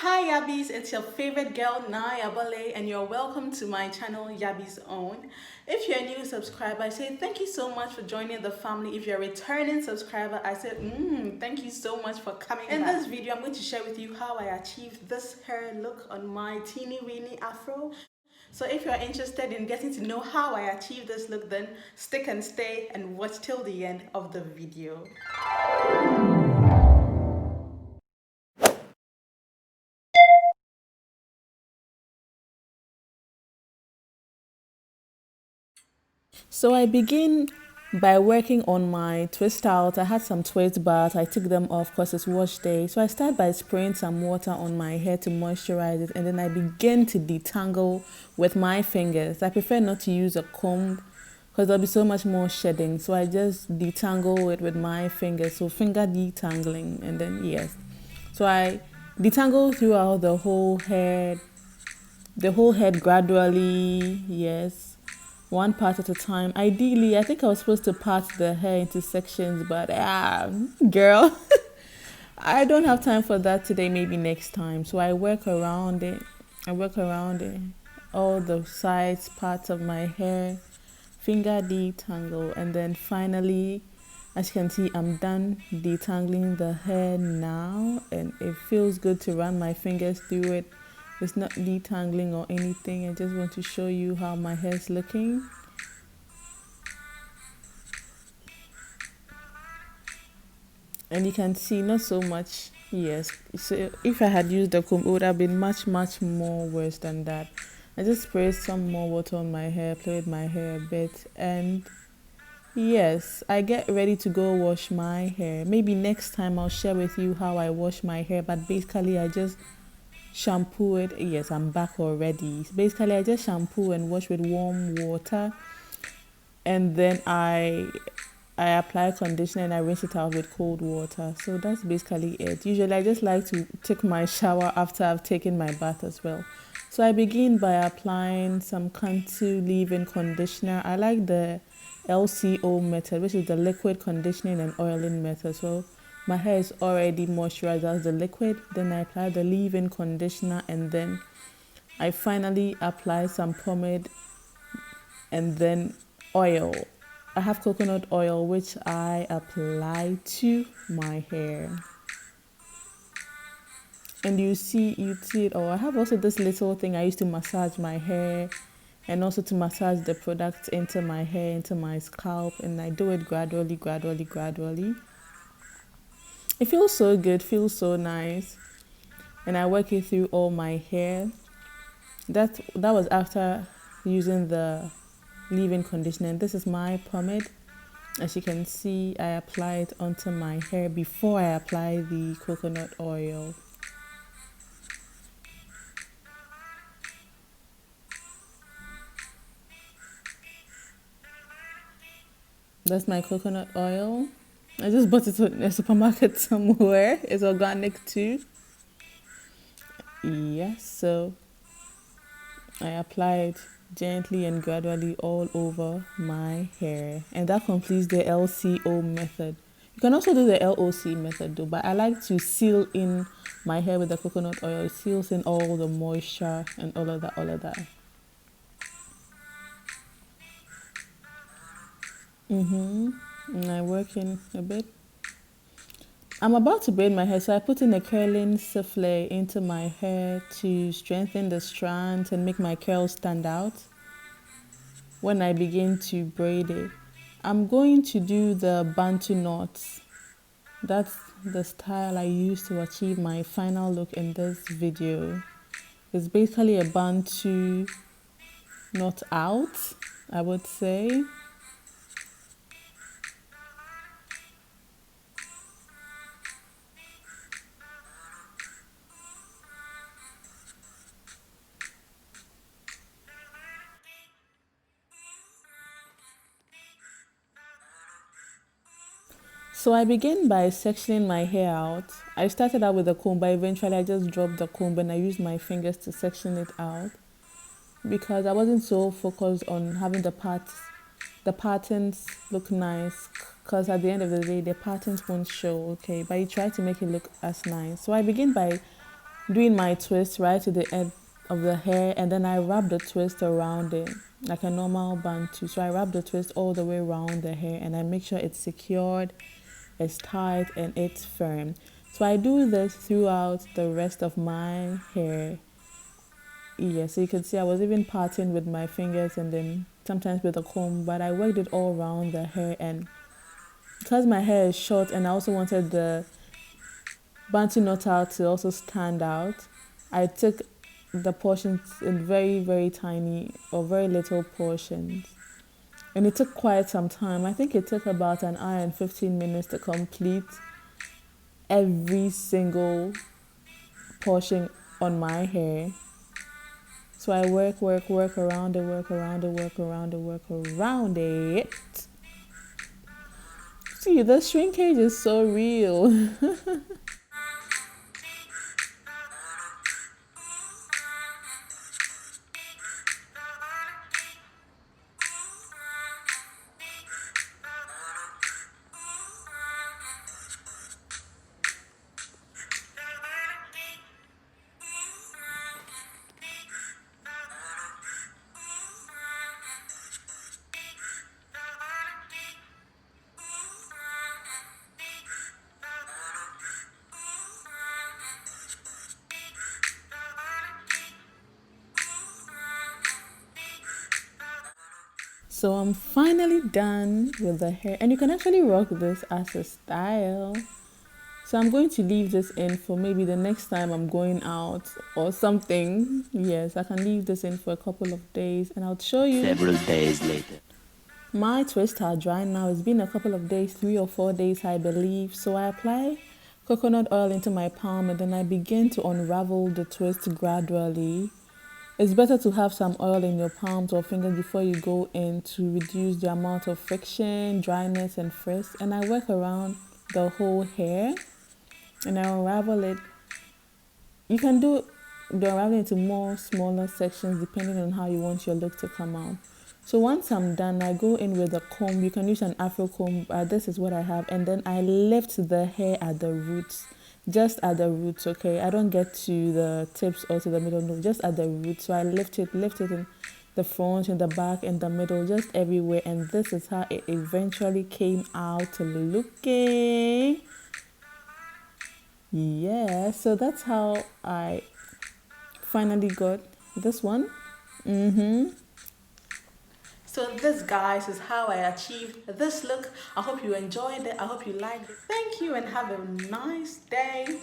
Hi Yabbies, it's your favorite girl Naya Ballet and you're welcome to my channel Yabbies Own. If you're a new subscriber, I say thank you so much for joining the family. If you're a returning subscriber, I say thank you so much for coming In this video, I'm going to share with you how I achieved this hair look on my Teenie Weenie Afro. So if you're interested in getting to know how I achieved this look, then stick and stay and watch till the end of the video. So I begin by working on my twist out. I had some twist bars. I took them off because it's wash day. So I start by spraying some water on my hair to moisturize it, and then I begin to detangle with my fingers. I prefer not to use a comb because there'll be so much more shedding. So I just detangle it with my fingers. So finger detangling, and then yes. So I detangle throughout the whole head gradually, yes, one part at a time. Ideally, I think I was supposed to part the hair into sections, but girl, I don't have time for that today, maybe next time. So I work around it. I work around it. All the sides, parts of my hair, finger detangle, and then finally, as you can see, I'm done detangling the hair now, and it feels good to run my fingers through it. It's not detangling or anything. I just want to show you how my hair is looking. And you can see not so much. Yes, so if I had used the comb, it would have been much more worse than that. I just sprayed some more water on my hair, played my hair a bit, and yes, I get ready to go wash my hair. Maybe next time I'll share with you how I wash my hair, but basically I just shampoo it. Yes, I'm back already. Basically I just shampoo and wash with warm water, and then I apply conditioner and I rinse it out with cold water. So that's basically it. Usually I just like to take my shower after I've taken my bath as well. So I begin by applying some Bantu leave-in conditioner. I like the LCO method, which is the liquid conditioning and oiling method. So my hair is already moisturized as the liquid. Then I apply the leave-in conditioner, and then I finally apply some pomade and then oil. I have coconut oil which I apply to my hair. And you see it. Oh, I have also this little thing I used to massage my hair and also to massage the product into my hair, into my scalp, and I do it gradually. It feels so good, feels so nice. And I work it through all my hair. That was after using the leave-in conditioner. And this is my pomade. As you can see, I apply it onto my hair before I apply the coconut oil. That's my coconut oil. I just bought it in a supermarket somewhere. It's organic too. Yes, so I apply it gently and gradually all over my hair. And that completes the LCO method. You can also do the LOC method though, but I like to seal in my hair with the coconut oil. It seals in all the moisture and all of that. And I work in a bit. I'm about to braid my hair, so I put in a curling souffle into my hair to strengthen the strands and make my curls stand out when I begin to braid it. I'm going to do the Bantu knots. That's the style I use to achieve my final look in this video. It's basically a Bantu knot out, I would say. So I begin by sectioning my hair out. I started out with a comb, but eventually I just dropped the comb and I used my fingers to section it out because I wasn't so focused on having the patterns look nice, because at the end of the day, the patterns won't show, okay, but you try to make it look as nice. So I begin by doing my twist right to the end of the hair, and then I wrap the twist around it like a normal bantu. So I wrap the twist all the way around the hair, and I make sure it's secured, it's tight, and it's firm. So I do this throughout the rest of my hair. Yeah, so you can see I was even parting with my fingers and then sometimes with a comb, but I worked it all around the hair. And because my hair is short and I also wanted the Bantu knotout to also stand out, I took the portions in very, very tiny or very little portions. And it took quite some time. I think it took about an hour and 15 minutes to complete every single portion on my hair. So I work around it, work around it, work around it, work around it. See, the shrinkage is so real. So I'm finally done with the hair, and you can actually rock this as a style. So I'm going to leave this in for maybe the next time I'm going out or something. Yes, I can leave this in for a couple of days and I'll show you. Several days later. My twists are dry now. It's been a couple of days, 3 or 4 days, I believe. So I apply coconut oil into my palm and then I begin to unravel the twist gradually. It's better to have some oil in your palms or fingers before you go in to reduce the amount of friction, dryness, and frizz. And I work around the whole hair and I unravel it. You can do the unraveling into more smaller sections depending on how you want your look to come out. So once I'm done, I go in with a comb. You can use an Afro comb. This is what I have. And then I lift the hair at the roots. Just at the roots, okay? I don't get to the tips or to the middle, no, just at the roots. So I lift it in the front, in the back, in the middle, just everywhere. And this is how it eventually came out looking. Yeah, so that's how I finally got this one. So this, guys, is how I achieved this look. I hope you enjoyed it. I hope you liked it. Thank you and have a nice day.